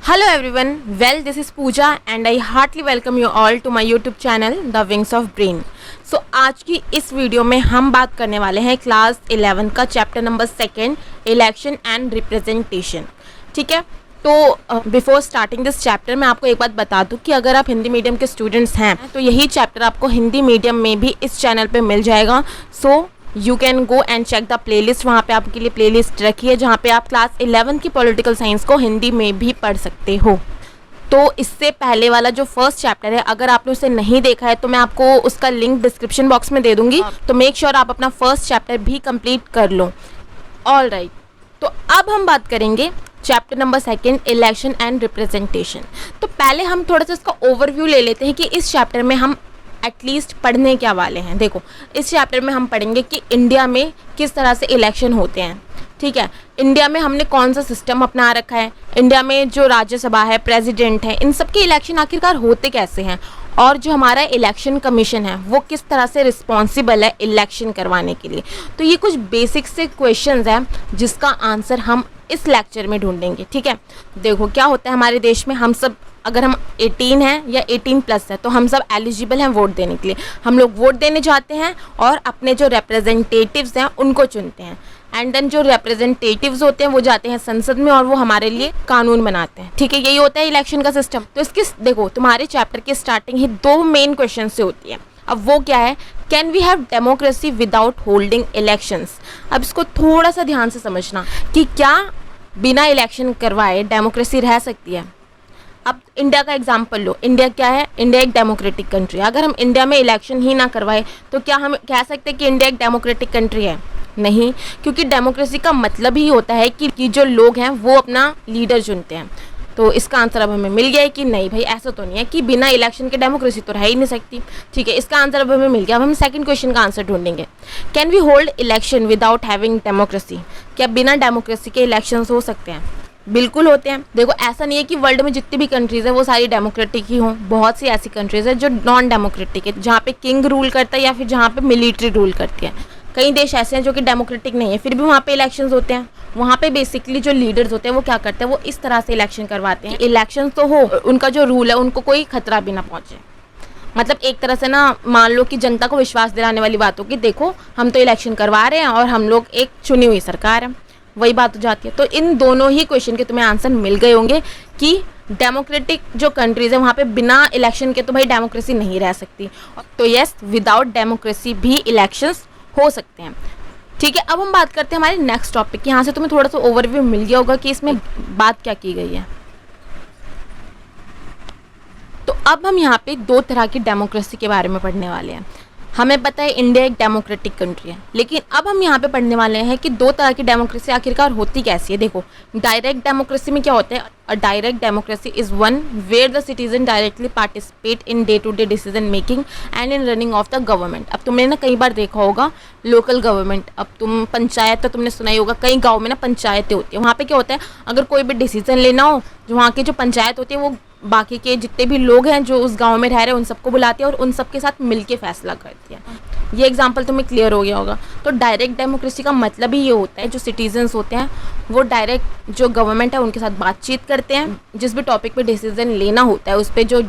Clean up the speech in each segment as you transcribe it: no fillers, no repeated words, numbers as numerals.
Hello everyone, well this is Pooja and I heartily welcome you all to my YouTube channel The Wings of Brain। So आज की इस video में हम बात करने वाले हैं क्लास 11 का chapter number 2 election and representation. ठीक है, तो बिफोर स्टार्टिंग दिस चैप्टर मैं आपको एक बात बता दूं कि अगर आप हिंदी मीडियम के स्टूडेंट्स हैं तो यही चैप्टर आपको हिंदी मीडियम में भी इस चैनल पे मिल जाएगा। So you can go and check the playlist, वहाँ पे आपके लिए प्लेलिस्ट रखी है जहाँ पे आप क्लास 11 की पॉलिटिकल साइंस को हिंदी में भी पढ़ सकते हो। तो इससे पहले वाला जो फर्स्ट चैप्टर है, अगर आपने उसे नहीं देखा है तो मैं आपको उसका लिंक डिस्क्रिप्शन बॉक्स में दे दूँगी, तो मेक श्योर आप अपना फर्स्ट चैप्टर भी कंप्लीट कर लो। ऑल राइट, तो अब हम बात करेंगे chapter number 2 election and representation. तो पहले हम थोड़ा सा इसका ओवरव्यू ले लेते हैं कि इस चैप्टर में हम एटलीस्ट पढ़ने क्या वाले हैं। देखो, इस चैप्टर में हम पढ़ेंगे कि इंडिया में किस तरह से इलेक्शन होते हैं। ठीक है, इंडिया में हमने कौन सा सिस्टम अपना रखा है, इंडिया में जो राज्यसभा है, प्रेसिडेंट है, इन सब के इलेक्शन आखिरकार होते कैसे हैं, और जो हमारा इलेक्शन कमीशन है वो किस तरह से रिस्पॉन्सिबल है इलेक्शन करवाने के लिए। तो ये कुछ बेसिक से क्वेश्चंस हैं जिसका आंसर हम इस लेक्चर में ढूंढेंगे। ठीक है, देखो क्या होता है हमारे देश में, हम सब अगर हम 18 हैं या 18+ है तो हम सब एलिजिबल हैं वोट देने के लिए। हम लोग वोट देने जाते हैं और अपने जो रिप्रेजेंटेटिव्स हैं उनको चुनते हैं, एंड देन जो रिप्रेजेंटेटिव्स होते हैं वो जाते हैं संसद में और वो हमारे लिए कानून बनाते हैं। ठीक है, यही होता है इलेक्शन का सिस्टम। तो इसकी देखो, तुम्हारे चैप्टर की स्टार्टिंग ही 2 मेन क्वेश्चन से होती है। अब वो क्या है, can we have democracy without holding elections. अब इसको थोड़ा सा ध्यान से समझना कि क्या बिना इलेक्शन करवाए डेमोक्रेसी रह सकती है। अब इंडिया का एग्जाम्पल लो, इंडिया क्या है, इंडिया एक डेमोक्रेटिक कंट्री है। अगर हम इंडिया में इलेक्शन ही ना करवाए तो क्या हम कह सकते हैं कि इंडिया एक डेमोक्रेटिक कंट्री है? नहीं, क्योंकि डेमोक्रेसी का मतलब ही होता है कि जो लोग हैं वो अपना लीडर चुनते हैं। तो इसका आंसर अब हमें मिल गया है कि नहीं भाई, ऐसा तो नहीं है कि बिना इलेक्शन के डेमोक्रेसी तो रह ही नहीं सकती। ठीक है, इसका आंसर अब हमें मिल गया। अब हम सेकंड क्वेश्चन का आंसर ढूंढेंगे, can we hold election without having democracy. क्या बिना डेमोक्रेसी के इलेक्शन हो सकते हैं? बिल्कुल होते हैं। देखो, ऐसा नहीं है कि वर्ल्ड में जितनी भी कंट्रीज़ है वो सारी डेमोक्रेटिक ही हों। बहुत सी ऐसी कंट्रीज़ है जो नॉन डेमोक्रेटिक है, जहाँ पे किंग रूल करता है या फिर जहाँ पे मिलिट्री रूल करती है। कई देश ऐसे हैं जो कि डेमोक्रेटिक नहीं है, फिर भी वहाँ पे इलेक्शंस होते हैं। वहाँ पे बेसिकली जो लीडर्स होते हैं वो क्या करते हैं, वो इस तरह से इलेक्शन करवाते हैं, इलेक्शन तो हो, उनका जो रूल है उनको कोई खतरा भी ना पहुँचे। मतलब एक तरह से ना, मान लो कि जनता को विश्वास दिलाने वाली बात हो कि देखो हम तो इलेक्शन करवा रहे हैं और हम लोग एक चुनी हुई सरकार है, वही बात हो जाती है। तो इन दोनों ही क्वेश्चन के तुम्हें आंसर मिल गए होंगे कि डेमोक्रेटिक जो कंट्रीज़ है वहाँ पे बिना इलेक्शन के तो भाई डेमोक्रेसी नहीं रह सकती। तो यस, विदाउट डेमोक्रेसी भी इलेक्शंस हो सकते हैं। ठीक है, अब हम बात करते हैं हमारे नेक्स्ट टॉपिक की। यहाँ से तुम्हें थोड़ा सा ओवरव्यू मिल गया होगा कि इसमें बात क्या की गई है। तो अब हम यहाँ पे 2 तरह की डेमोक्रेसी के बारे में पढ़ने वाले हैं। हमें पता है इंडिया एक डेमोक्रेटिक कंट्री है, लेकिन अब हम यहाँ पे पढ़ने वाले हैं कि 2 तरह की डेमोक्रेसी आखिरकार होती कैसी है। देखो, डायरेक्ट डेमोक्रेसी में क्या होता है, a direct democracy is one where the citizen directly participate in day to day decision making and in running of the government. अब तुमने ना कई बार देखा होगा लोकल गवर्नमेंट, अब तुम पंचायत तो तुमने सुना ही होगा, कई गाँव में ना पंचायतें होती है। वहाँ पर क्या होता है, अगर कोई भी डिसीजन लेना हो, जो वहाँ की जो पंचायत होती है वो बाकी के जितने भी लोग हैं जो उस गांव में रह रहे हैं उन सबको बुलाती है और उन सबके साथ मिलके फैसला करती है। ये एग्जांपल तुम्हें क्लियर हो गया होगा। तो डायरेक्ट डेमोक्रेसी का मतलब ही ये होता है, जो सिटीजन्स होते हैं वो डायरेक्ट जो गवर्नमेंट है उनके साथ बातचीत करते हैं, जिस भी टॉपिक पे डिसीजन लेना होता है उस पर जो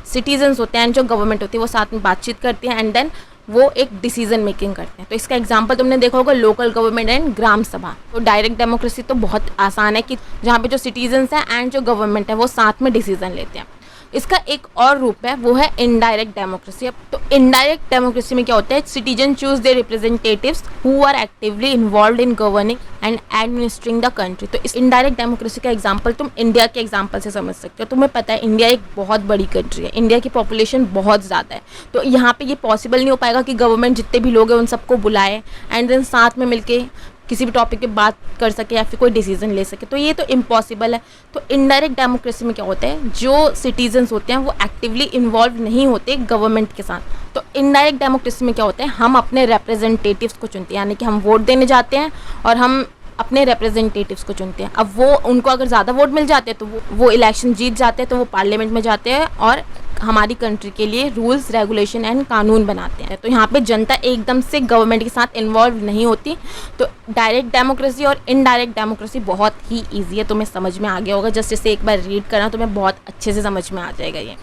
सिटीजन्स होते हैं, जो गवर्नमेंट होती है वो साथ में बातचीत करती है एंड देन वो एक डिसीजन मेकिंग करते हैं। तो इसका एग्जांपल तुमने देखा होगा लोकल गवर्नमेंट एंड ग्राम सभा। तो डायरेक्ट डेमोक्रेसी तो बहुत आसान है कि जहाँ पे जो सिटीजन्स हैं एंड जो गवर्नमेंट है वो साथ में डिसीजन लेते हैं। इसका एक और रूप है, वो है इनडायरेक्ट डेमोक्रेसी। तो इनडायरेक्ट डेमोक्रेसी में क्या होता है, citizen choose their representatives who are actively involved in governing and administering the country. तो इस इनडायरेक्ट डेमोक्रेसी का एग्जांपल तुम इंडिया के एग्जांपल से समझ सकते हो। तुम्हें पता है इंडिया एक बहुत बड़ी कंट्री है, इंडिया की पॉपुलेशन बहुत ज़्यादा है। तो यहाँ पे ये पॉसिबल नहीं हो पाएगा कि गवर्नमेंट जितने भी लोग हैं उन सबको बुलाए एंड देन साथ में मिलके किसी भी टॉपिक पे बात कर सके या फिर कोई डिसीजन ले सके, तो ये तो इम्पॉसिबल है। तो इनडायरेक्ट डेमोक्रेसी में क्या होता है, जो सिटीजन्स होते हैं वो एक्टिवली इन्वॉल्व नहीं होते गवर्नमेंट के साथ। तो इनडायरेक्ट डेमोक्रेसी में क्या होता है, हम अपने रिप्रेजेंटेटिव्स को चुनते हैं, यानी कि हम वोट देने जाते हैं और हम अपने रिप्रेजेंटेटिव्स को चुनते हैं। अब वो उनको अगर ज़्यादा वोट मिल जाते हैं तो वो इलेक्शन जीत जाते हैं, तो वो पार्लियामेंट में जाते हैं और हमारी कंट्री के लिए रूल्स रेगुलेशन एंड कानून बनाते हैं। तो यहाँ पे जनता एकदम से गवर्नमेंट के साथ इन्वॉल्व नहीं होती। तो डायरेक्ट डेमोक्रेसी और इनडायरेक्ट डेमोक्रेसी बहुत ही ईजी है, तुम्हें समझ में आ गया होगा। जस्ट इसे एक बार रीड करना तुम्हें बहुत अच्छे से समझ में आ जाएगा ये,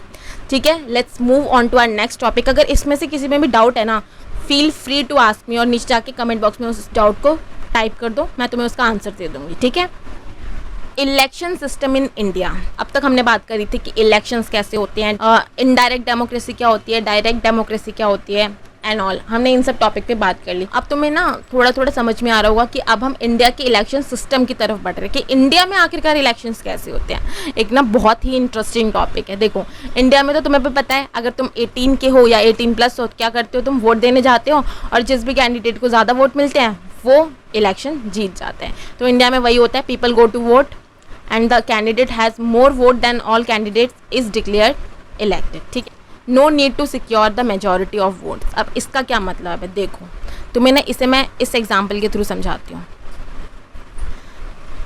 ठीक है। Let's move on to our next topic. अगर इसमें से किसी में भी डाउट है ना, feel free to ask me, और नीचे जाके कमेंट बॉक्स में उस डाउट को टाइप कर दो, मैं तुम्हें उसका आंसर दे दूँगी, ठीक है। Election system in India. अब तक हमने बात करी थी कि इलेक्शंस कैसे होते हैं, इनडायरेक्ट डेमोक्रेसी क्या होती है, डायरेक्ट डेमोक्रेसी क्या होती है एंड ऑल। हमने इन सब टॉपिक पे बात कर ली। अब तुम्हें ना थोड़ा थोड़ा समझ में आ रहा होगा कि अब हम इंडिया के इलेक्शन सिस्टम की तरफ बढ़ रहे हैं, कि इंडिया में आखिरकार इलेक्शंस कैसे होते हैं। एक ना बहुत ही इंटरेस्टिंग टॉपिक है। देखो, इंडिया में तो तुम्हें भी पता है, अगर तुम 18 के हो या 18+ हो तो क्या करते हो, तुम वोट देने जाते हो, और जिस भी कैंडिडेट को ज़्यादा वोट मिलते हैं वो इलेक्शन जीत जाते हैं। तो इंडिया में वही होता है, people go to vote and the candidate has more vote than all candidates is declared elected, ठीक है। No need to secure the majority of votes। अब इसका क्या मतलब है, देखो तुम्हें ना इसे मैं इस एग्जाम्पल के थ्रू समझाती हूँ।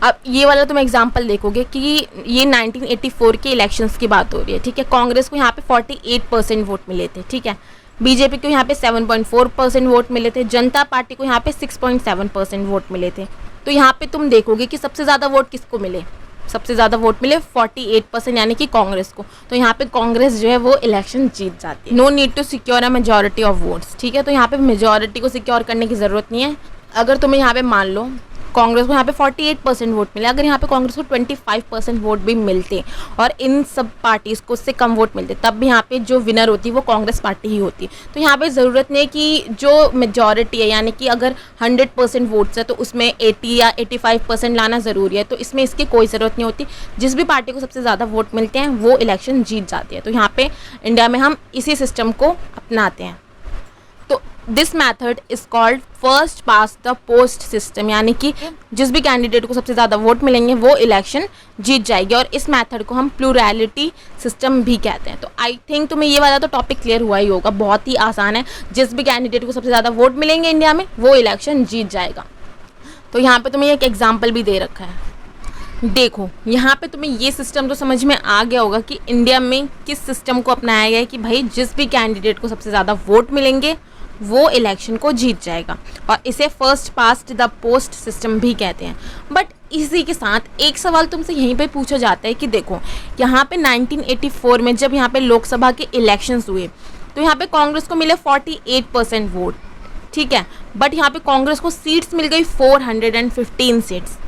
अब ये वाला तुम एग्जाम्पल देखोगे कि ये 1984 के इलेक्शंस की बात हो रही है, ठीक है। कांग्रेस को यहाँ पे 48% वोट मिले थे, ठीक है। बीजेपी को यहाँ पे 7.4% वोट मिले थे, जनता पार्टी को यहाँ पे 6.7% वोट मिले थे। तो यहाँ पे तुम देखोगे कि सबसे ज़्यादा वोट किसको मिले, सबसे ज़्यादा वोट मिले 48%, यानी कि कांग्रेस को। तो यहाँ पे कांग्रेस जो है वो इलेक्शन जीत जाती है। No need to secure a majority of votes, ठीक है। तो यहाँ पे मेजॉरिटी को सिक्योर करने की ज़रूरत नहीं है। अगर तुम्हें यहाँ पे मान लो कांग्रेस को यहाँ पे 48% वोट मिले, अगर यहाँ पे कांग्रेस को 25% वोट भी मिलते और इन सब पार्टीज़ को उससे कम वोट मिलते, तब भी यहाँ पे जो विनर होती वो कांग्रेस पार्टी ही होती। तो यहाँ पे ज़रूरत नहीं है कि जो मेजॉरिटी है, यानी कि अगर 100% वोट्स है तो उसमें 80 या 85% लाना ज़रूरी है। तो इसमें इसकी कोई ज़रूरत नहीं होती। जिस भी पार्टी को सबसे ज़्यादा वोट मिलते हैं वो इलेक्शन जीत जाती है। तो यहाँ पर इंडिया में हम इसी सिस्टम को अपनाते हैं। तो this method is called first pass the post system, यानी कि जिस भी कैंडिडेट को सबसे ज़्यादा वोट मिलेंगे वो इलेक्शन जीत जाएगी। और इस मैथड को हम प्लूरैलिटी सिस्टम भी कहते हैं। तो आई थिंक तुम्हें ये वाला तो टॉपिक क्लियर हुआ ही होगा, बहुत ही आसान है। जिस भी कैंडिडेट को सबसे ज़्यादा वोट मिलेंगे इंडिया में वो इलेक्शन जीत जाएगा। तो यहाँ पर तुम्हें एक एग्जाम्पल भी दे रखा है। देखो यहाँ पे तुम्हें ये सिस्टम तो समझ में आ गया होगा कि इंडिया में किस सिस्टम को अपनाया गया है, कि भाई जिस भी कैंडिडेट को सबसे ज़्यादा वोट मिलेंगे वो इलेक्शन को जीत जाएगा, और इसे first past the post system भी कहते हैं। बट इसी के साथ एक सवाल तुमसे यहीं पे पूछा जाता है कि देखो यहाँ पे 1984 में जब यहाँ पे लोकसभा के इलेक्शंस हुए तो यहाँ पे कांग्रेस को मिले 48% वोट, ठीक है। बट यहाँ पे कांग्रेस को सीट्स मिल गई 415 सीट्स।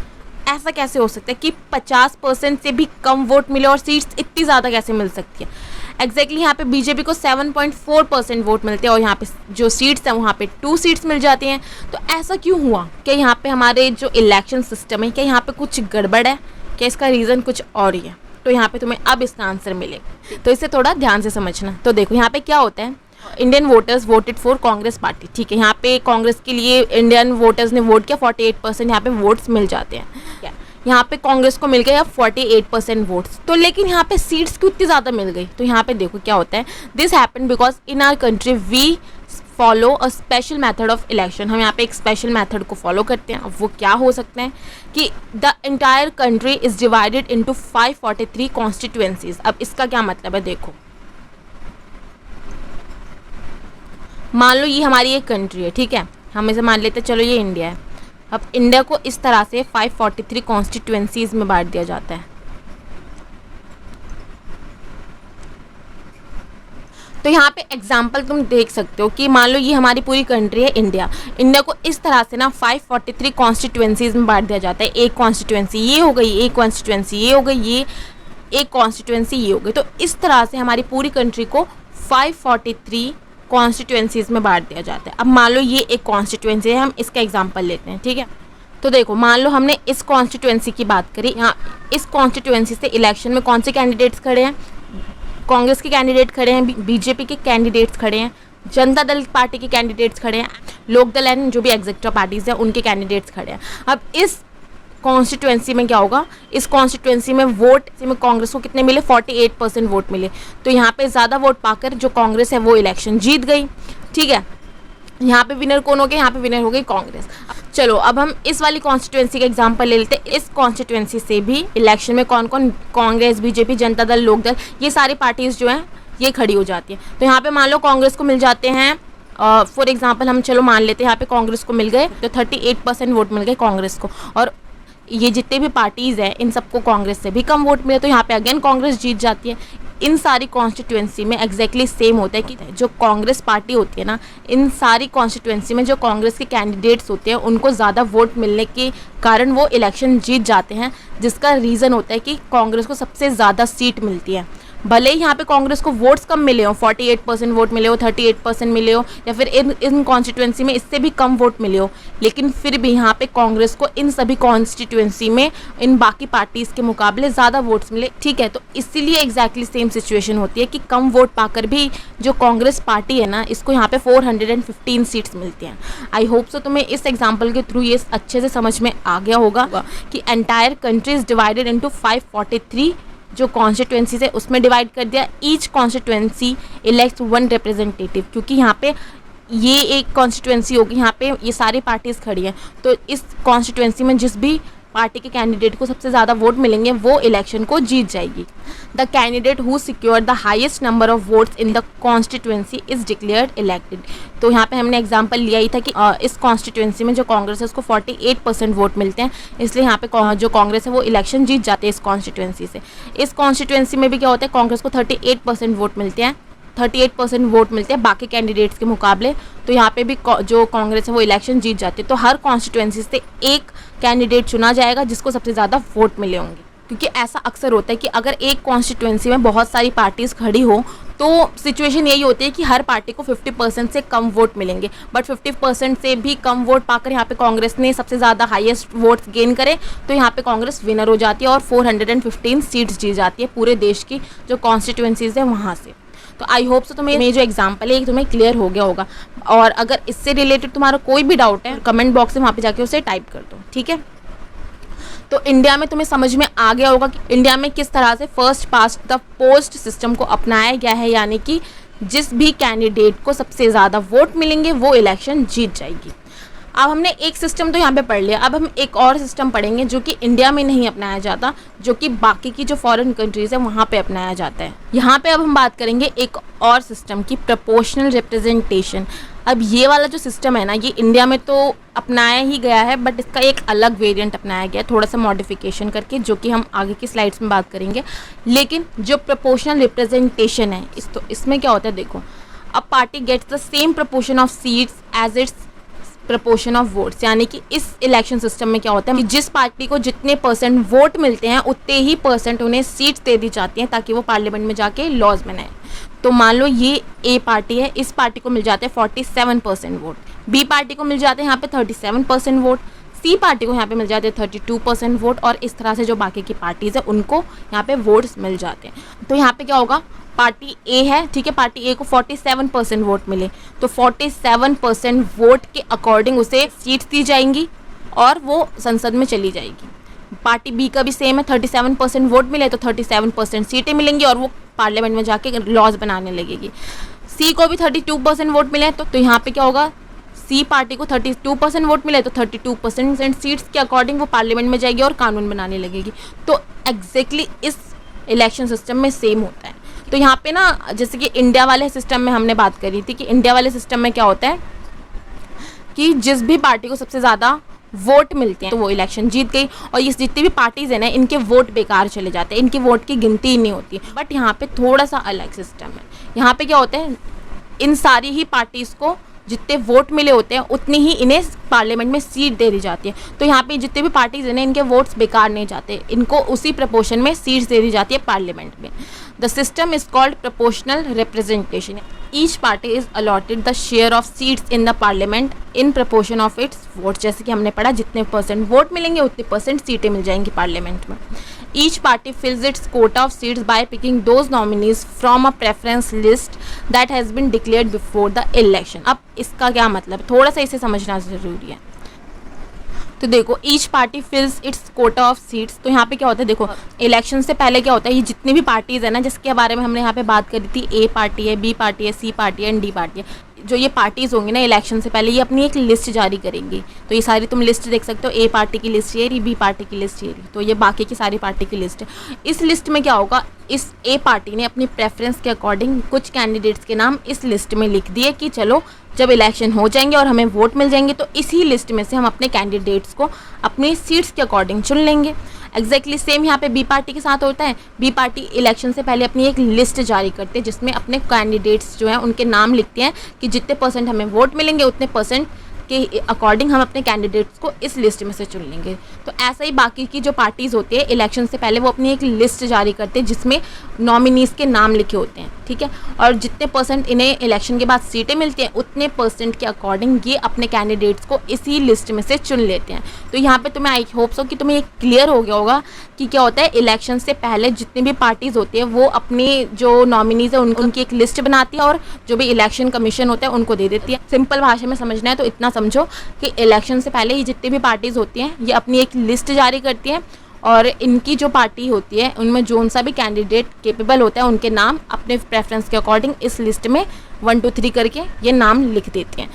ऐसा कैसे हो सकता है कि 50% से भी कम वोट मिले और सीट्स इतनी ज़्यादा कैसे मिल सकती है। एग्जैक्टली यहाँ पे बीजेपी को 7.4% वोट मिलते हैं और यहाँ पे जो सीट्स हैं वहाँ पे 2 सीट्स मिल जाती हैं। तो ऐसा क्यों हुआ? क्या यहाँ पे हमारे जो इलेक्शन सिस्टम है क्या यहाँ पे कुछ गड़बड़ है? क्या इसका रीज़न कुछ और ही है? तो यहाँ पे तुम्हें अब इसका आंसर मिलेगा, तो इसे थोड़ा ध्यान से समझना। तो देखो यहाँ पे क्या होता है, Indian voters voted for Congress party, ठीक है। यहाँ पे कांग्रेस के लिए इंडियन वोटर्स ने वोट किया, 48% यहाँ पे वोट्स मिल जाते हैं। यहाँ पे कांग्रेस को मिल गया 48% वोट्स। तो लेकिन यहाँ पे सीट्स क्यों इतनी ज़्यादा मिल गई? तो यहाँ पे देखो क्या होता है, this happen because in our country we follow a special method of election. हम यहाँ पे एक स्पेशल मेथड को फॉलो करते हैं। अब वो क्या हो सकते हैं कि the entire country is divided into 543 constituencies. अब इसका क्या मतलब है, देखो मान लो ये हमारी एक कंट्री है, ठीक है। हम इसे मान लेते हैं, चलो ये इंडिया है। अब इंडिया को इस तरह से 543 कॉन्स्टिट्यूएंसीज में बांट दिया जाता है। तो यहाँ पे एग्जाम्पल तुम देख सकते हो कि मान लो ये हमारी पूरी कंट्री है इंडिया। इंडिया को इस तरह से ना 543 कॉन्स्टिट्यूएंसीज में बांट दिया जाता है। एक कॉन्स्टिट्यूएंसी ये हो गई, एक कॉन्स्टिट्यूएंसी ये हो गई, ये एक कॉन्स्टिट्यूएंसी ये हो गई। तो इस तरह से हमारी पूरी कंट्री को 543 कॉन्स्टिट्यूएंसीज में बांट दिया जाता है। अब मान लो ये एक कॉन्स्टिट्यूएंसी है, हम इसका एग्जांपल लेते हैं, ठीक है। तो देखो मान लो हमने इस कॉन्स्टिट्यूएंसी की बात करी। यहाँ इस कॉन्स्टिट्यूएंसी से इलेक्शन में कौन से कैंडिडेट्स खड़े हैं? कांग्रेस के कैंडिडेट खड़े हैं, बीजेपी के कैंडिडेट्स खड़े हैं, जनता दल पार्टी के कैंडिडेट्स खड़े हैं, लोक दल एंड जो भी एग्जीक्यूटिव पार्टीज हैं उनके कैंडिडेट्स खड़े हैं। अब इस कॉन्स्टिट्यूएंसी में क्या होगा, इस कॉन्स्टिट्यूएंसी में वोट में कांग्रेस को कितने मिले, 48% वोट मिले। तो यहाँ पे ज़्यादा वोट पाकर जो कांग्रेस है वो इलेक्शन जीत गई, ठीक है। यहाँ पे विनर कौन हो गया? यहाँ पे विनर हो गई कांग्रेस। चलो अब हम इस वाली कॉन्स्टिट्यूएंसी का एग्जांपल ले लेते हैं। इस कॉन्स्टिट्यूएंसी से भी इलेक्शन में कौन कौन, कांग्रेस, बीजेपी, जनता दल, लोक दल, ये सारी पार्टीज जो हैं ये खड़ी हो जाती है। तो यहाँ पे मान लो कांग्रेस को मिल जाते हैं, फॉर एग्जांपल हम चलो मान लेते हैं यहाँ पे कांग्रेस को मिल गए, तो 38% वोट मिल गए कांग्रेस को, और ये जितने भी पार्टीज़ हैं इन सबको कांग्रेस से भी कम वोट मिले, तो यहाँ पे अगेन कांग्रेस जीत जाती है। इन सारी कॉन्स्टिट्यूंसी में एग्जैक्टली सेम होता है कि जो कांग्रेस पार्टी होती है ना, इन सारी कॉन्स्टिट्यूंसी में जो कांग्रेस के कैंडिडेट्स होते हैं उनको ज़्यादा वोट मिलने के कारण वो इलेक्शन जीत जाते हैं, जिसका रीज़न होता है कि कांग्रेस को सबसे ज़्यादा सीट मिलती है। भले ही यहाँ पे कांग्रेस को वोट्स कम मिले हो, 48% वोट मिले हो, 38% मिले हो, या फिर इन कॉन्स्टिट्यूंसी में इससे भी कम वोट मिले हो, लेकिन फिर भी यहाँ पे कांग्रेस को इन सभी कॉन्स्टिट्यूंसी में इन बाकी पार्टीज़ के मुकाबले ज़्यादा वोट्स मिले, ठीक है। तो इसीलिए एग्जैक्टली सेम सिचुएशन होती है कि कम वोट पाकर भी जो कांग्रेस पार्टी है ना, इसको यहाँ पे 415 सीट्स मिलती हैं। आई होप सो तुम्हें इस एग्जाम्पल के थ्रू ये अच्छे से समझ में आ गया होगा कि entire country is divided into 543 जो कॉन्स्टिट्यूंसीज है उसमें डिवाइड कर दिया। Each constituency elects one representative, क्योंकि यहाँ पे ये एक कॉन्स्टिट्यूंसी होगी, यहाँ पे ये सारी पार्टीज़ खड़ी हैं, तो इस कॉन्स्टिट्यूंसी में जिस भी पार्टी के कैंडिडेट को सबसे ज़्यादा वोट मिलेंगे वो इलेक्शन को जीत जाएगी। The candidate who secure the highest number of votes in the constituency is declared elected. तो यहाँ पे हमने एग्जांपल लिया ही था कि इस कॉन्स्टिट्यूंसी में जो कांग्रेस है उसको 48% वोट मिलते हैं, इसलिए यहाँ पे जो कांग्रेस है वो इलेक्शन जीत जाते हैं इस कॉन्स्टिट्यूंसी से। इस कॉन्स्टिट्यूंसी में भी क्या होता है, कांग्रेस को 38% वोट मिलते हैं, 38% वोट मिलते हैं बाकी कैंडिडेट्स के मुकाबले, तो यहाँ पे भी जो कांग्रेस है वो इलेक्शन जीत जाती है। तो हर कॉन्स्टिट्यूंसी से एक कैंडिडेट चुना जाएगा जिसको सबसे ज़्यादा वोट मिले होंगे, क्योंकि ऐसा अक्सर होता है कि अगर एक कॉन्स्टिट्यूंसी में बहुत सारी पार्टीज़ खड़ी हो तो सिचुएशन यही होती है कि हर पार्टी को 50% से कम वोट मिलेंगे, बट 50% से भी कम वोट पाकर यहाँ पे कांग्रेस ने सबसे ज़्यादा हाईएस्ट वोट्स गेन करे, तो यहाँ पे कांग्रेस विनर हो जाती है और 415 सीट्स जीत जाती है पूरे देश की जो कॉन्स्टिट्यूंसीज है वहाँ से। तो आई होप सो तुम्हें ये जो एग्जाम्पल है तुम्हें क्लियर हो गया होगा, और अगर इससे रिलेटेड तुम्हारा कोई भी डाउट है कमेंट बॉक्स में वहाँ पे जाके उसे टाइप कर दो, ठीक है। तो इंडिया में तुम्हें समझ में आ गया होगा कि इंडिया में किस तरह से first past the post system को अपनाया गया है, यानी कि जिस भी कैंडिडेट को सबसे ज़्यादा वोट मिलेंगे वो इलेक्शन जीत जाएगी। अब हमने एक सिस्टम तो यहाँ पे पढ़ लिया, अब हम एक और सिस्टम पढ़ेंगे जो कि इंडिया में नहीं अपनाया जाता, जो कि बाकी की जो फॉरेन कंट्रीज़ है वहाँ पे अपनाया जाता है। यहाँ पे अब हम बात करेंगे एक और सिस्टम की, प्रोपोर्शनल रिप्रेजेंटेशन। अब ये वाला जो सिस्टम है ना, ये इंडिया में तो अपनाया ही गया है, बट इसका एक अलग वेरिएंट अपनाया गया है, थोड़ा सा मॉडिफिकेशन करके, जो कि हम आगे की स्लाइड्स में बात करेंगे। लेकिन जो प्रोपोर्शनल रिप्रेजेंटेशन है इसमें क्या होता है, देखो, अब party gets the same proportion of seats as its proportion of votes, यानी कि इस इलेक्शन सिस्टम में क्या होता है कि जिस पार्टी को जितने परसेंट वोट मिलते हैं उतने ही परसेंट उन्हें सीट्स दे दी जाती हैं ताकि वो पार्लियामेंट में जाके लॉज बनाए। तो मान लो ये ए पार्टी है, इस पार्टी को मिल जाते हैं 47% वोट, बी पार्टी को मिल जाते हैं यहाँ पे 37% वोट, सी पार्टी को यहाँ पे मिल जाते हैं 32% वोट, और इस तरह से जो बाकी की पार्टीज़ है उनको यहाँ पे वोट्स मिल जाते हैं। तो यहाँ पे क्या होगा, पार्टी ए है, ठीक है, पार्टी ए को 47% वोट मिले तो 47% वोट के अकॉर्डिंग उसे सीट्स दी जाएंगी और वो संसद में चली जाएगी। पार्टी बी का भी सेम है, 37% वोट मिले तो 37% सीटें मिलेंगी और वो पार्लियामेंट में जाके लॉज बनाने लगेगी। सी को भी 32% वोट मिले तो यहाँ पे क्या होगा, सी पार्टी को 32% वोट मिले तो 32% सीट्स के अकॉर्डिंग वो पार्लियामेंट में जाएगी और कानून बनाने लगेगी। तो एग्जैक्टली इस इलेक्शन सिस्टम में सेम होता है। तो यहाँ पे ना, जैसे कि इंडिया वाले सिस्टम में हमने बात करी थी कि इंडिया वाले सिस्टम में क्या होता है कि जिस भी पार्टी को सबसे ज़्यादा वोट मिलते हैं तो वो इलेक्शन जीत गई, और ये जितनी भी पार्टीज़ है ना इनके वोट बेकार चले जाते हैं, इनके वोट की गिनती ही नहीं होती। बट यहाँ पे थोड़ा सा अलग सिस्टम है। यहाँ पे क्या होता है, इन सारी ही पार्टीज़ को जितने वोट मिले होते हैं उतनी ही इन्हें पार्लियामेंट में सीट दे दी जाती है। तो यहाँ पे जितने भी पार्टीज हैं इनके वोट्स बेकार नहीं जाते, इनको उसी प्रपोर्शन में सीट्स दे दी जाती है पार्लियामेंट में। The system is called proportional representation. Each party is allotted the share of seats in the parliament in proportion of its vote. जैसे कि हमने पढ़ा, जितने परसेंट वोट मिलेंगे उतने परसेंट सीटें मिल जाएंगी पार्लियामेंट में। Each party fills its quota of seats by picking those nominees from a preference list that has been declared before the election। अब इसका क्या मतलब, थोड़ा सा इसे समझना ज़रूरी है। तो देखो, each party fills its quota of seats. तो यहाँ पे क्या होता है, देखो इलेक्शन से पहले क्या होता है, ये जितनी भी पार्टीज़ है ना जिसके बारे में हमने यहाँ पे बात करी थी, ए पार्टी है, बी पार्टी है, सी पार्टी है एंड डी पार्टी है, जो ये पार्टीज़ होंगी ना इलेक्शन से पहले, ये अपनी एक लिस्ट जारी करेंगी। तो ये सारी तुम लिस्ट देख सकते हो, ए पार्टी की लिस्ट ये रही, बी पार्टी की लिस्ट ये रही, तो ये बाकी की सारी पार्टी की लिस्ट है। इस लिस्ट में क्या होगा, इस ए पार्टी ने अपनी प्रेफरेंस के अकॉर्डिंग कुछ कैंडिडेट्स के नाम इस लिस्ट में लिख दिए कि चलो जब इलेक्शन हो जाएंगे और हमें वोट मिल जाएंगे तो इसी लिस्ट में से हम अपने कैंडिडेट्स को अपनी सीट्स के अकॉर्डिंग चुन लेंगे। एग्जैक्टली सेम यहाँ पे बी पार्टी के साथ होता है। बी पार्टी इलेक्शन से पहले अपनी एक लिस्ट जारी करते हैं जिसमें अपने कैंडिडेट्स जो हैं उनके नाम लिखते हैं कि जितने परसेंट हमें वोट मिलेंगे उतने परसेंट के अकॉर्डिंग हम अपने कैंडिडेट्स को इस लिस्ट में से चुन लेंगे। तो ऐसा ही बाकी की जो पार्टीज़ होती है इलेक्शन से पहले वो अपनी एक लिस्ट जारी करते हैं जिसमें नॉमिनीज़ के नाम लिखे होते हैं, ठीक है। और जितने परसेंट इन्हें इलेक्शन के बाद सीटें मिलती हैं उतने परसेंट के अकॉर्डिंग ये अपने कैंडिडेट्स को इसी लिस्ट में से चुन लेते हैं। तो यहाँ पर तुम्हें आई होप सो कि तुम्हें ये क्लियर हो गया होगा कि क्या होता है, इलेक्शन से पहले जितनी भी पार्टीज़ होती है वो अपनी जो नॉमिनीज़ है उनकी एक लिस्ट बनाती है और जो भी इलेक्शन कमीशन होता है उनको दे देती है। सिंपल भाषा में समझना है तो इतना समझो कि इलेक्शन से पहले ये जितनी भी पार्टीज़ होती हैं ये अपनी एक लिस्ट जारी करती हैं और इनकी जो पार्टी होती है उनमें जो सा भी कैंडिडेट कैपेबल होता है उनके नाम अपने प्रेफरेंस के अकॉर्डिंग इस लिस्ट में 1 2 3 करके ये नाम लिख देते हैं।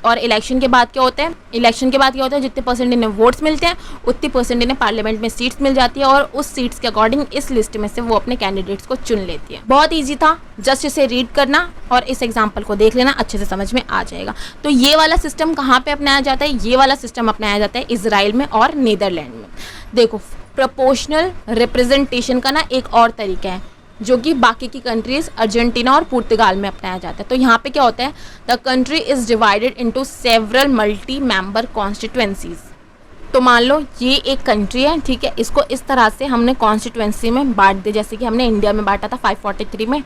और इलेक्शन के बाद क्या होता है, इलेक्शन के बाद क्या होता है, जितने परसेंट इन्हें वोट्स मिलते हैं उतनी परसेंट इन्हें पार्लियामेंट में सीट्स मिल जाती है और उस सीट्स के अकॉर्डिंग इस लिस्ट में से वो अपने कैंडिडेट्स को चुन लेती है। बहुत ईजी था, जस्ट इसे रीड करना और इस एग्जाम्पल को देख लेना, अच्छे से समझ में आ जाएगा। तो ये वाला सिस्टम कहाँ पर अपनाया जाता है, ये वाला सिस्टम अपनाया जाता है इजराइल में और नीदरलैंड में। देखो प्रोपोर्शनल रिप्रेजेंटेशन का ना एक और तरीका है जो कि बाकी की कंट्रीज़ अर्जेंटीना और पुर्तगाल में अपनाया जाता है। तो यहाँ पे क्या होता है, the country is divided into several multi member constituencies. तो मान लो ये एक कंट्री है, ठीक है, इसको इस तरह से हमने कॉन्स्टिट्यूएंसी में बांट दिया, जैसे कि हमने इंडिया में बांटा था 543 में।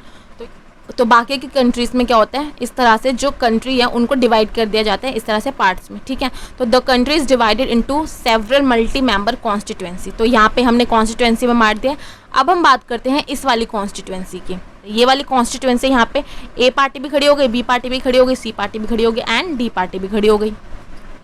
तो बाकी की कंट्रीज़ में क्या होता है, इस तरह से जो कंट्री है उनको डिवाइड कर दिया जाता है इस तरह से पार्ट्स में, ठीक है। तो the country is divided into several multi member constituency. तो यहाँ पे हमने कॉन्स्टिट्यूएंसी में बांट दिया। अब हम बात करते हैं इस वाली कॉन्स्टिट्यूएंसी की। ये वाली कॉन्स्टिट्यूएंसी यहाँ पे ए पार्टी भी खड़ी हो गई, बी पार्टी भी खड़ी हो गई, सी पार्टी भी खड़ी हो गई एंड डी पार्टी भी खड़ी हो गई।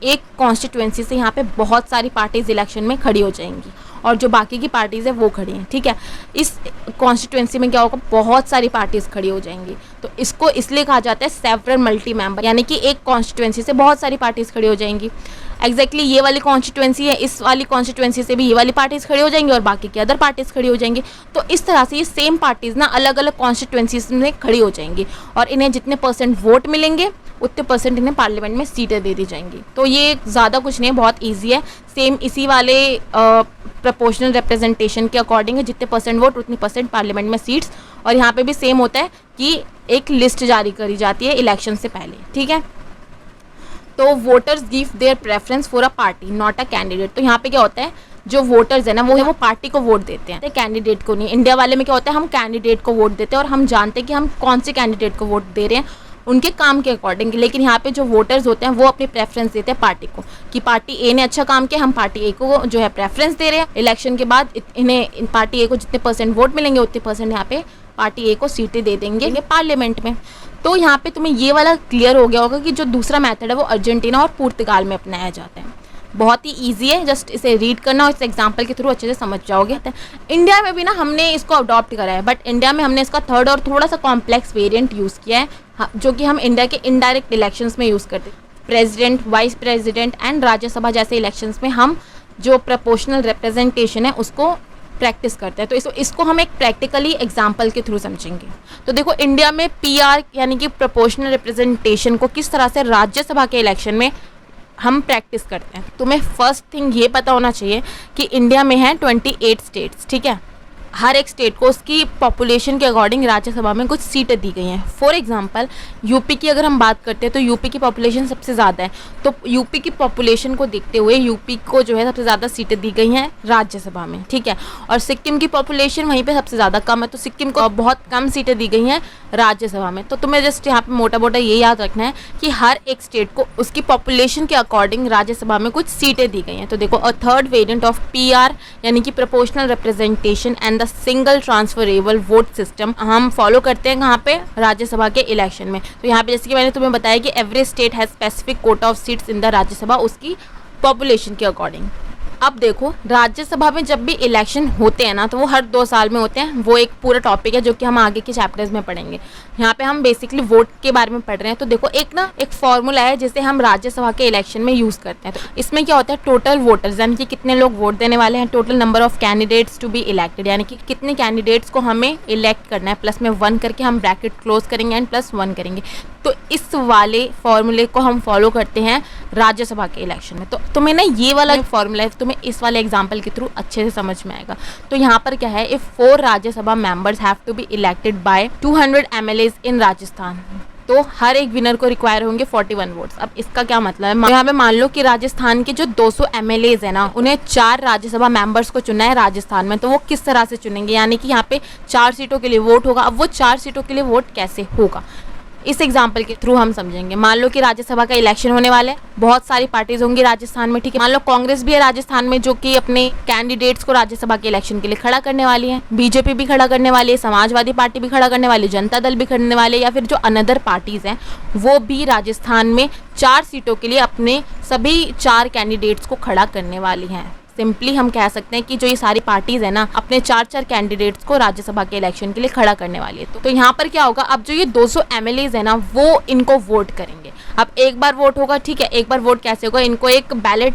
एक कॉन्स्टिट्यूएंसी से यहाँ पे बहुत सारी पार्टीज इलेक्शन में खड़ी हो जाएंगी और जो बाकी की पार्टीज़ है वो खड़ी हैं, ठीक है। इस कॉन्स्टिट्यूएंसी में क्या होगा, बहुत सारी पार्टीज़ खड़ी हो जाएंगी। तो इसको इसलिए कहा जाता है सेवरल मल्टी मेंबर, यानी कि एक कॉन्स्टिट्यूएंसी से बहुत सारी पार्टीज़ खड़ी हो जाएंगी। एग्जैक्टली ये वाली कॉन्स्टिट्यूएंसी है, इस वाली कॉन्स्टिट्यूएंसी से भी ये वाली पार्टीज़ खड़ी हो जाएंगी और बाकी की अदर पार्टीज़ खड़ी हो जाएंगी। तो इस तरह से ये सेम पार्टीज़ ना अलग अलग कॉन्स्टिट्यूएंसीज में खड़ी हो जाएंगी और इन्हें जितने परसेंट वोट मिलेंगे उतने परसेंट इन्हें पार्लियामेंट में सीटें दे दी जाएंगी। तो ये ज़्यादा कुछ नहीं है, बहुत ईजी है। सेम इसी वाले प्रोपोर्शनल रिप्रेजेंटेशन के अकॉर्डिंग है, जितने परसेंट वोट उतनी परसेंट पार्लियामेंट में सीट्स। और यहाँ पे भी सेम होता है कि एक लिस्ट जारी करी जाती है इलेक्शन से पहले, ठीक है। तो voters give their preference for a party not a candidate. तो यहाँ पे क्या होता है, जो वोटर्स है ना वो पार्टी को वोट देते हैं, कैंडिडेट को नहीं। इंडिया वाले में क्या होता है, हम कैंडिडेट को वोट देते हैं और हम जानते हैं कि हम कौन से कैंडिडेट को वोट दे रहे हैं उनके काम के अकॉर्डिंग। लेकिन यहाँ पे जो वोटर्स होते हैं वो अपनी प्रेफरेंस देते हैं पार्टी को कि पार्टी ए ने अच्छा काम किया, हम पार्टी ए को जो है प्रेफरेंस दे रहे हैं। इलेक्शन के बाद इन्हें पार्टी ए को जितने परसेंट वोट मिलेंगे उतने परसेंट यहाँ पे पार्टी ए को सीटें दे देंगे पार्लियामेंट में। तो यहाँ पे तुम्हें ये वाला क्लियर हो गया होगा कि जो दूसरा मेथड है वो अर्जेंटीना और पुर्तगाल में अपनाया जाता है। बहुत ही ईजी है, जस्ट इसे रीड करना और इस एग्जाम्पल के थ्रू अच्छे से समझ जाओगे। इंडिया में भी ना हमने इसको अडॉप्ट करा है, बट इंडिया में हमने इसका थर्ड और थोड़ा सा कॉम्प्लेक्स वेरिएंट यूज़ किया है, जो कि हम इंडिया के इनडायरेक्ट इलेक्शंस में यूज़ करते हैं। President, vice president and Rajya Sabha जैसे इलेक्शंस में हम जो प्रोपोर्शनल रिप्रेजेंटेशन है उसको प्रैक्टिस करते हैं। तो इसको हम एक प्रैक्टिकली एग्जाम्पल के थ्रू समझेंगे। तो देखो इंडिया में पीआर यानी कि प्रोपोर्शनल रिप्रेजेंटेशन को किस तरह से राज्यसभा के इलेक्शन में हम प्रैक्टिस करते हैं। तुम्हें फर्स्ट थिंग ये पता होना चाहिए कि इंडिया में है 28 स्टेट्स, ठीक है। हर एक स्टेट को उसकी पॉपुलेशन के अकॉर्डिंग राज्यसभा में कुछ सीटें दी गई हैं। फॉर एग्जांपल यूपी की अगर हम बात करते हैं तो यूपी की पॉपुलेशन सबसे ज़्यादा है, तो यूपी की पॉपुलेशन को देखते हुए यूपी को जो है सबसे ज़्यादा सीटें दी गई हैं राज्यसभा में, ठीक है। और सिक्किम की पॉपुलेशन वहीं पे सबसे ज़्यादा कम है, तो सिक्किम को बहुत कम सीटें दी गई हैं राज्यसभा में। तो तुम्हें जस्ट यहाँ पर मोटा मोटा ये याद रखना है कि हर एक स्टेट को उसकी पॉपुलेशन के अकॉर्डिंग राज्यसभा में कुछ सीटें दी गई हैं। तो देखो a third variant of PR यानी कि proportional representation and single transferable vote system हम फॉलो करते हैं कहाँ पे, राज्यसभा के इलेक्शन में। तो यहाँ पे जैसे कि मैंने तुम्हें बताया कि every state has specific Kota of seats in the Rajya Sabha उसकी पॉपुलेशन के अकॉर्डिंग। अब देखो, राज्यसभा में जब भी इलेक्शन होते हैं ना, तो वो हर 2 साल में होते हैं। वो एक पूरा टॉपिक है जो कि हम आगे के चैप्टर्स में पढ़ेंगे। यहाँ पे हम बेसिकली वोट के बारे में पढ़ रहे हैं। तो देखो, एक फॉर्मूला है जिसे हम राज्यसभा के इलेक्शन में यूज़ करते हैं। तो इसमें क्या होता है, टोटल वोटर्स, यानी कि कितने लोग वोट देने वाले हैं, total number of candidates to be elected, यानी कि कितने कैंडिडेट्स को हमें इलेक्ट करना है, प्लस में 1 करके हम ब्रैकेट क्लोज करेंगे एंड +1 करेंगे। तो इस वाले फॉर्मूले को हम फॉलो करते हैं राज्यसभा के इलेक्शन में। तो तुम्हें ना ये वाला फॉर्मूला है, तुम्हें इस वाले एग्जाम्पल के थ्रू अच्छे से समझ में आएगा। तो यहाँ पर क्या है, if 4 Rajya Sabha members have to be elected by 200 MLAs in Rajasthan, तो हर एक विनर को रिक्वायर होंगे 41 वोट्स। अब इसका क्या मतलब है, यहाँ पे मान लो कि राजस्थान के जो 200 MLAs है ना, उन्हें 4 राज्यसभा मेंबर्स को चुनना है राजस्थान में। तो वो किस तरह से चुनेंगे, यानी कि यहाँ पे 4 सीटों के लिए वोट होगा। अब वो 4 सीटों के लिए वोट कैसे होगा, इस एग्जाम्पल के थ्रू हम समझेंगे। मान लो कि राज्यसभा का इलेक्शन होने वाला है, बहुत सारी पार्टीज होंगी राजस्थान में, ठीक है। मान लो कांग्रेस भी है राजस्थान में, जो कि अपने कैंडिडेट्स को राज्यसभा के इलेक्शन के लिए खड़ा करने वाली है। बीजेपी भी खड़ा करने वाली है, समाजवादी पार्टी भी खड़ा करने वाली है, जनता दल भी करने वाले, या फिर जो अनदर पार्टीज हैं वो भी राजस्थान में 4 सीटों के लिए अपने सभी 4 कैंडिडेट्स को खड़ा करने वाली हैं। सिंपली हम कह सकते हैं कि जो ये सारी पार्टीज है ना, अपने 4 कैंडिडेट्स को राज्यसभा के इलेक्शन के लिए खड़ा करने वाली है। तो यहाँ पर क्या होगा, अब जो ये 200 MLAs है ना, वो इनको वोट करेंगे। अब एक बार वोट होगा, ठीक है। एक बार वोट कैसे होगा, इनको एक बैलेट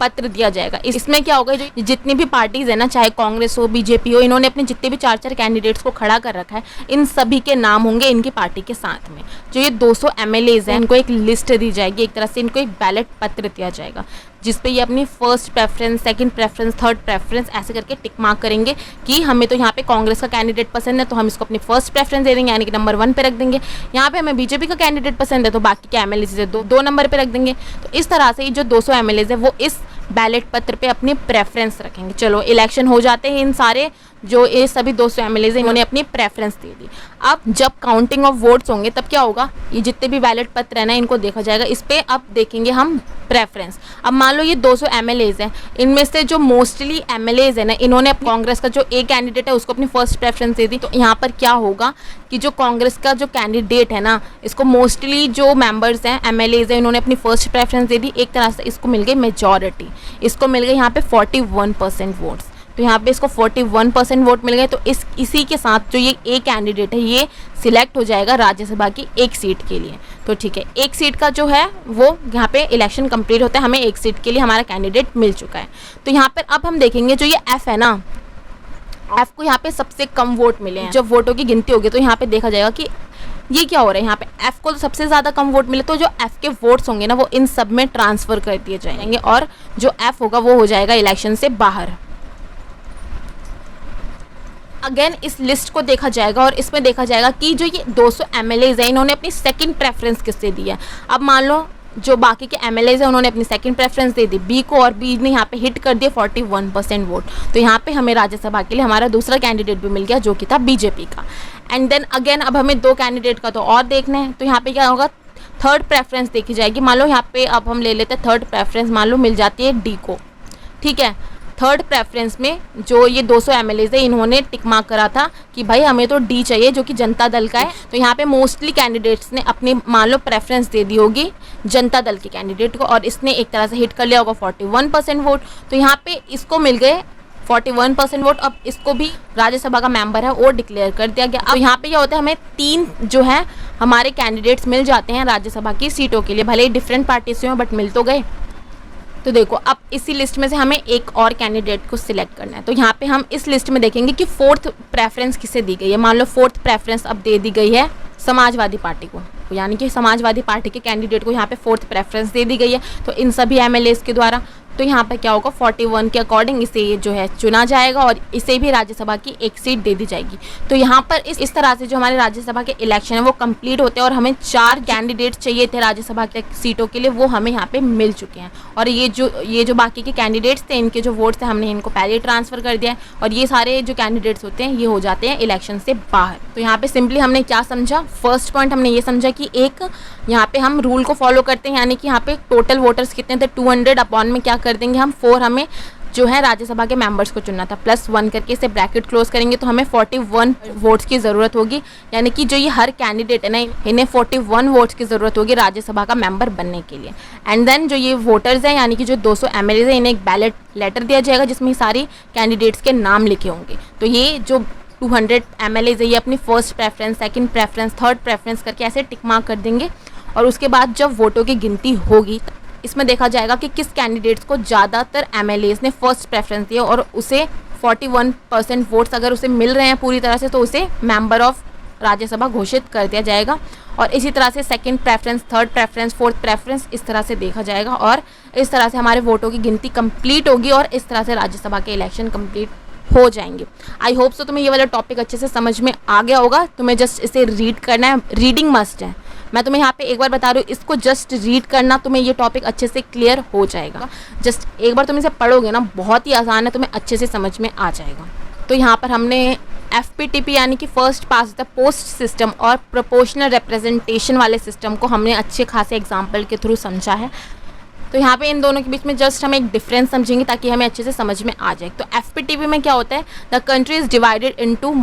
पत्र दिया जाएगा। इसमें क्या होगा, जो जितनी भी पार्टीज है ना, चाहे कांग्रेस हो, बीजेपी हो, इन्होंने अपने जितने भी 4 कैंडिडेट्स को खड़ा कर रखा है, इन सभी के नाम होंगे इनकी पार्टी के साथ में। जो ये 200 MLAs हैं, इनको एक लिस्ट दी जाएगी, एक तरह से इनको एक बैलेट पत्र दिया जाएगा, जिसपे ये अपनी first preference, second preference, third preference ऐसे करके टिक मार्क करेंगे कि हमें तो यहाँ पे कांग्रेस का कैंडिडेट पसंद है, तो हम इसको अपनी फर्स्ट प्रेफरेंस दे देंगे, यानी कि नंबर 1 पे रख देंगे। यहाँ पे हमें बीजेपी का कैंडिडेट पसंद है, तो बाकी के MLAs से 2 नंबर पे रख देंगे। तो इस तरह से जो 200 MLAs है वो इस बैलेट पत्र पे अपनी प्रेफरेंस रखेंगे। चलो, इलेक्शन हो जाते हैं, इन सारे जो ये सभी 200 MLAs इन्होंने अपनी प्रेफरेंस दे दी। अब जब काउंटिंग ऑफ वोट्स होंगे तब क्या होगा, ये जितने भी बैलेट पत्र है ना, इनको देखा जाएगा। इस पे अब देखेंगे हम प्रेफरेंस। अब मान लो ये 200 MLAs हैं, इनमें से जो मोस्टली MLAs है ना, इन्होंने कांग्रेस का जो एक कैंडिडेट है उसको अपनी फर्स्ट प्रेफरेंस दे दी। तो यहाँ पर क्या होगा कि जो कांग्रेस का जो कैंडिडेट है ना, इसको मोस्टली जो मेंबर्स हैं, MLAs हैं, इन्होंने अपनी फर्स्ट प्रेफरेंस दे दी। एक तरह से इसको मिल गई मेजॉरिटी, इसको मिल गई यहाँ पे 41% वोट्स। तो यहाँ पे इसको 41% वोट मिल गए। तो इसी के साथ जो ये एक कैंडिडेट है, ये सिलेक्ट हो जाएगा राज्यसभा की एक सीट के लिए। तो ठीक है, एक सीट का जो है वो यहाँ पे इलेक्शन कंप्लीट होता है, हमें एक सीट के लिए हमारा कैंडिडेट मिल चुका है। तो यहाँ पर अब हम देखेंगे जो ये F है ना, F को यहाँ पे सबसे कम वोट मिले हैं। जब वोटों की गिनती होगी तो यहाँ पे देखा जाएगा कि ये क्या हो रहा है, यहाँ पे F को तो सबसे ज़्यादा कम वोट मिले, तो जो F के वोट्स होंगे ना, वो इन सब में ट्रांसफ़र कर दिए जाएंगे, और जो F होगा वो हो जाएगा इलेक्शन से बाहर। अगेन इस लिस्ट को देखा जाएगा और इसमें देखा जाएगा कि जो ये 200 MLAs हैं, इन्होंने अपनी सेकंड प्रेफरेंस किससे दी है। अब मान लो जो बाकी के MLAs हैं, उन्होंने अपनी सेकंड प्रेफरेंस दे दी B को, और B ने यहाँ पे हिट कर दिया 41% वोट। तो यहाँ पे हमें राज्यसभा के लिए हमारा दूसरा कैंडिडेट भी मिल गया, जो कि था बीजेपी का। एंड देन अगेन अब हमें 2 कैंडिडेट का तो और देखना है। तो यहाँ पे क्या होगा, थर्ड प्रेफरेंस देखी जाएगी। मान लो यहाँ पे अब हम ले लेते हैं थर्ड प्रेफरेंस, मान लो मिल जाती है D को, ठीक है। थर्ड प्रेफरेंस में जो ये 200 MLAs है, इन्होंने टिक मार्क करा था कि भाई हमें तो D चाहिए, जो कि जनता दल का है। तो यहाँ पे मोस्टली कैंडिडेट्स ने अपनी मान लो प्रेफरेंस दे दी होगी जनता दल के कैंडिडेट को, और इसने एक तरह से हिट कर लिया होगा 41% वोट। तो यहाँ पे इसको मिल गए 41% वोट। अब इसको भी राज्यसभा का मेंबर है वो डिक्लेयर कर दिया गया। अब यहाँ पे क्या होता है, हमें 3 जो है हमारे कैंडिडेट्स मिल जाते हैं राज्यसभा की सीटों के लिए, भले ही डिफरेंट पार्टी से हो बट मिल तो गए। तो देखो, अब इसी लिस्ट में से हमें एक और कैंडिडेट को सिलेक्ट करना है। तो यहाँ पे हम इस लिस्ट में देखेंगे कि 4th प्रेफरेंस किसे दी गई है। मान लो 4th प्रेफरेंस अब दे दी गई है समाजवादी पार्टी को, यानी कि समाजवादी पार्टी के कैंडिडेट को यहाँ पे 4th प्रेफरेंस दे दी गई है, तो इन सभी MLAs के द्वारा। तो यहाँ पे क्या होगा, 41 के अकॉर्डिंग इसे ये जो है चुना जाएगा, और इसे भी राज्यसभा की एक सीट दे दी जाएगी। तो यहाँ पर इस तरह से जो हमारे राज्यसभा के इलेक्शन है वो कंप्लीट होते हैं, और हमें 4 कैंडिडेट चाहिए थे राज्यसभा के सीटों के लिए, वो हमें यहाँ पे मिल चुके हैं। और ये जो बाकी के कैंडिडेट्स थे, इनके जो वोट्स थे, हमने इनको पहले ही ट्रांसफ़र कर दिया है, और ये सारे जो कैंडिडेट्स होते हैं ये हो जाते हैं इलेक्शन से बाहर। तो यहाँ पे सिंपली हमने क्या समझा, फर्स्ट पॉइंट हमने ये समझा कि एक यहाँ पे हम रूल को फॉलो करते हैं, यानी कि यहाँ पे टोटल वोटर्स कितने थे 200 अपॉन में क्या कर देंगे हम 4, हमें जो है राज्यसभा के मेंबर्स को चुनना था, +1 करके इसे ब्रैकेट क्लोज करेंगे तो हमें 41 वोट्स की ज़रूरत होगी। यानी कि जो ये हर कैंडिडेट है ना, इन्हें 41 वोट्स की ज़रूरत होगी राज्यसभा का मेंबर बनने के लिए। एंड देन जो ये वोटर्स हैं, यानी कि जो 200 MLAs हैं, इन्हें एक बैलेट लेटर दिया जाएगा जिसमें सारी कैंडिडेट्स के नाम लिखे होंगे। तो ये जो 200 MLAs है, ये अपनी first preference, second preference, third preference करके ऐसे टिक मार्क कर देंगे। और उसके बाद जब वोटों की गिनती होगी, इसमें देखा जाएगा कि किस कैंडिडेट्स को ज़्यादातर MLAs ने फर्स्ट प्रेफरेंस दिया और उसे 41% वोट्स अगर उसे मिल रहे हैं पूरी तरह से, तो उसे मेंबर ऑफ राज्यसभा घोषित कर दिया जाएगा। और इसी तरह से second preference, third preference, fourth preference, इस तरह से देखा जाएगा। और इस तरह से हमारे वोटों की गिनती कंप्लीट होगी और इस तरह से राज्यसभा के इलेक्शन कंप्लीट हो जाएंगे। आई होप सो तुम्हें ये वाला टॉपिक अच्छे से समझ में आ गया होगा। तुम्हें जस्ट इसे रीड करना है, रीडिंग मस्ट है। मैं तुम्हें यहाँ पे एक बार बता रही हूँ, इसको जस्ट रीड करना, तुम्हें ये टॉपिक अच्छे से क्लियर हो जाएगा। जस्ट एक बार तुम इसे पढ़ोगे ना, बहुत ही आसान है, तुम्हें अच्छे से समझ में आ जाएगा। तो यहाँ पर हमने FPTP यानी कि first pass the post system और प्रोपोर्शनल रिप्रेजेंटेशन वाले सिस्टम को हमने अच्छे खासे एग्जाम्पल के थ्रू समझा है। तो यहाँ पे इन दोनों के बीच में जस्ट हम एक डिफरेंस समझेंगे ताकि हमें अच्छे से समझ में आ जाए। तो FPTP में क्या होता है, the country is divided into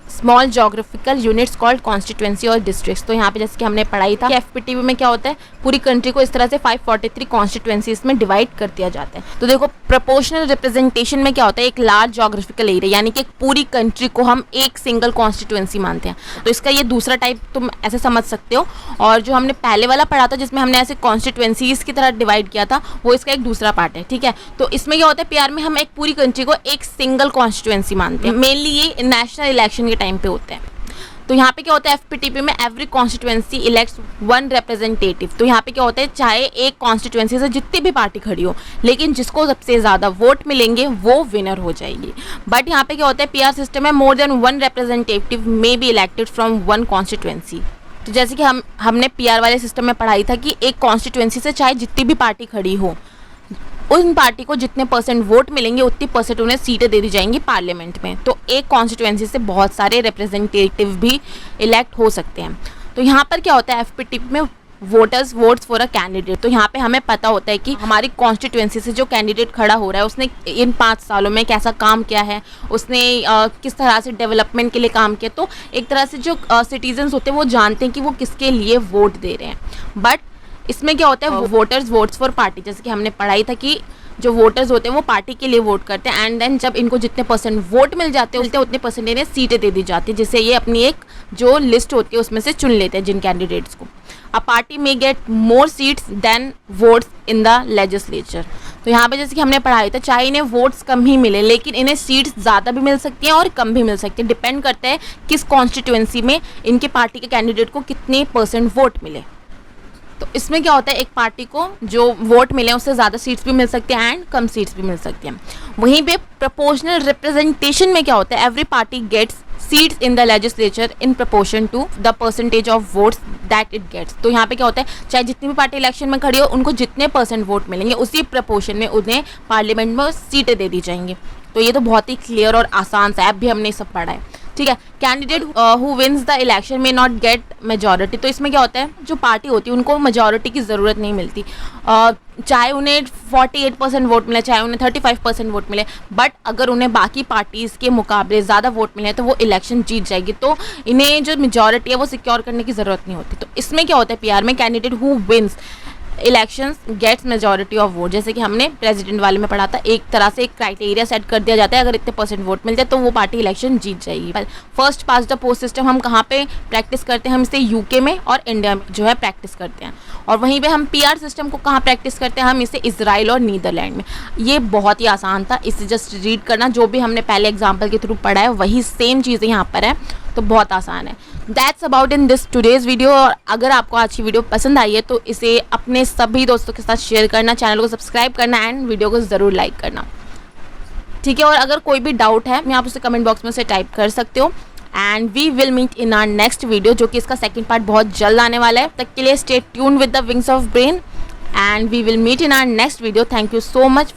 small geographical units called constituency और डिस्ट्रिक्ट्स। तो यहाँ पे जैसे कि हमने पढ़ाई था कि FPTP में क्या होता है, पूरी कंट्री को इस तरह से 543 कॉन्स्टिट्यूएंसीज में डिवाइड कर दिया जाता है। तो देखो, प्रोपोर्शनल रिप्रेजेंटेशन में क्या होता है, एक लार्ज जोग्राफिकल एरिया, यानी कि एक पूरी कंट्री को हम एक सिंगल कॉन्स्टिट्यूएंसी मानते हैं। तो इसका ये दूसरा टाइप तुम ऐसे समझ सकते हो। और जो हमने पहले वाला पढ़ा था जिसमें हमने ऐसे कॉन्स्टिट्यूएंसीज की तरह डिवाइड किया था, वो इसका एक दूसरा पार्ट है। ठीक है, तो इसमें क्या होता है, PR में हम एक पूरी कंट्री को एक सिंगल कॉन्स्टिट्यूएंसी मानते हैं। मेनली ये नेशनल इलेक्शन के टाइम पे होता है। तो यहाँ पे क्या होता है, FPTP में एवरी कॉन्स्टिट्यूएंसी इलेक्ट्स 1 रिप्रेजेंटेटिव। तो यहाँ पे क्या होता है, चाहे एक कॉन्स्टिट्यूएंसी से जितनी भी पार्टी खड़ी हो, लेकिन जिसको सबसे ज़्यादा वोट मिलेंगे वो विनर हो जाएगी। बट यहाँ पे क्या होता है, PR सिस्टम में more than 1 representative may be elected from 1 constituency. तो जैसे कि हमने PR वाले सिस्टम में पढ़ाई था कि एक कॉन्स्टिट्यूएंसी से चाहे जितनी भी पार्टी खड़ी हो, उन पार्टी को जितने % वोट मिलेंगे उतनी % उन्हें सीटें दे दी जाएंगी पार्लियामेंट में। तो एक कॉन्स्टिट्यूएंसी से बहुत सारे रिप्रेजेंटेटिव भी इलेक्ट हो सकते हैं। तो यहाँ पर क्या होता है, FPTP में voters votes for a candidate. तो यहाँ पे हमें पता होता है कि हमारी कॉन्स्टिट्यूएंसी से जो कैंडिडेट खड़ा हो रहा है उसने इन 5 सालों में कैसा काम किया है, उसने किस तरह से डेवलपमेंट के लिए काम किया। तो एक तरह से जो सिटीजन्स होते हैं वो जानते हैं कि वो किसके लिए वोट दे रहे हैं। बट इसमें क्या होता है, वोटर्स वोट्स फॉर पार्टी, जैसे कि हमने पढ़ाई था कि जो वोटर्स होते हैं वो पार्टी के लिए वोट करते हैं। एंड देन जब इनको जितने % वोट मिल जाते हैं उतने % इन्हें सीटें दे दी जाती है, जिससे ये अपनी एक जो लिस्ट होती है उसमें से चुन लेते हैं जिन कैंडिडेट्स को। अ पार्टी में get more seats than votes in the legislature. तो यहाँ पे जैसे कि हमने पढ़ाई था, चाहे इन्हें वोट्स कम ही मिले लेकिन इन्हें सीट्स ज़्यादा भी मिल सकती हैं और कम भी मिल सकती है। डिपेंड करता है किस कॉन्स्टिट्यूएंसी में इनके पार्टी के कैंडिडेट को कितने % वोट मिले। तो इसमें क्या होता है, एक पार्टी को जो वोट मिले उससे ज़्यादा सीट्स भी मिल सकती हैं एंड कम सीट्स भी मिल सकती हैं। वहीं पे प्रोपोर्शनल रिप्रेजेंटेशन में क्या होता है, every party gets seats in the legislature in proportion to the % of votes that it gets. तो यहाँ पे क्या होता है, चाहे जितनी भी पार्टी इलेक्शन में खड़ी हो उनको जितने % वोट मिलेंगे उसी प्रोपोर्शन में उन्हें पार्लियामेंट में सीटें दे दी जाएंगी। तो ये तो बहुत ही क्लियर और आसान सा है, अब भी हमने सब पढ़ा है। ठीक है, candidate who wins the election में नॉट गेट मेजॉरिटी। तो इसमें क्या होता है, जो पार्टी होती है उनको मेजॉरिटी की ज़रूरत नहीं मिलती, चाहे उन्हें 48% वोट मिले, चाहे उन्हें 35% वोट मिले। बट अगर उन्हें बाकी पार्टीज़ के मुकाबले ज़्यादा वोट मिले तो वो इलेक्शन जीत जाएगी। तो इन्हें जो मेजॉरिटी है वो सिक्योर करने की ज़रूरत नहीं होती। तो इसमें क्या होता है, PR में candidate who wins elections gets majority of vote. जैसे कि हमने प्रेसिडेंट वाले में पढ़ा था, एक तरह से एक क्राइटेरिया सेट कर दिया जाता है, अगर इतने % वोट मिल जाए तो वो पार्टी इलेक्शन जीत जाएगी। First pass the post system हम कहाँ पे प्रैक्टिस करते हैं, हम इसे UK में और इंडिया में जो है प्रैक्टिस करते हैं। और वहीं पे हम PR सिस्टम को कहाँ प्रैक्टिस करते हैं, हम इसे इजराइल और नीदरलैंड में। ये बहुत ही आसान था, इसे जस्ट रीड करना, जो भी हमने पहले एग्जाम्पल के थ्रू पढ़ा है वही सेम चीज़ें यहाँ पर है, तो बहुत आसान है। That's about in this today's video. और अगर आपको आज की वीडियो पसंद आई है तो इसे अपने सभी दोस्तों के साथ शेयर करना, चैनल को सब्सक्राइब करना एंड वीडियो को ज़रूर लाइक करना। ठीक है, और अगर कोई भी डाउट है आप उसे कमेंट बॉक्स में से टाइप कर सकते हो। And we will meet in our next video, जो कि इसका सेकंड पार्ट बहुत जल्द आने वाला है। तक के लिए stay tune with the Wings of Brain and we will meet in our next video. Thank you so much.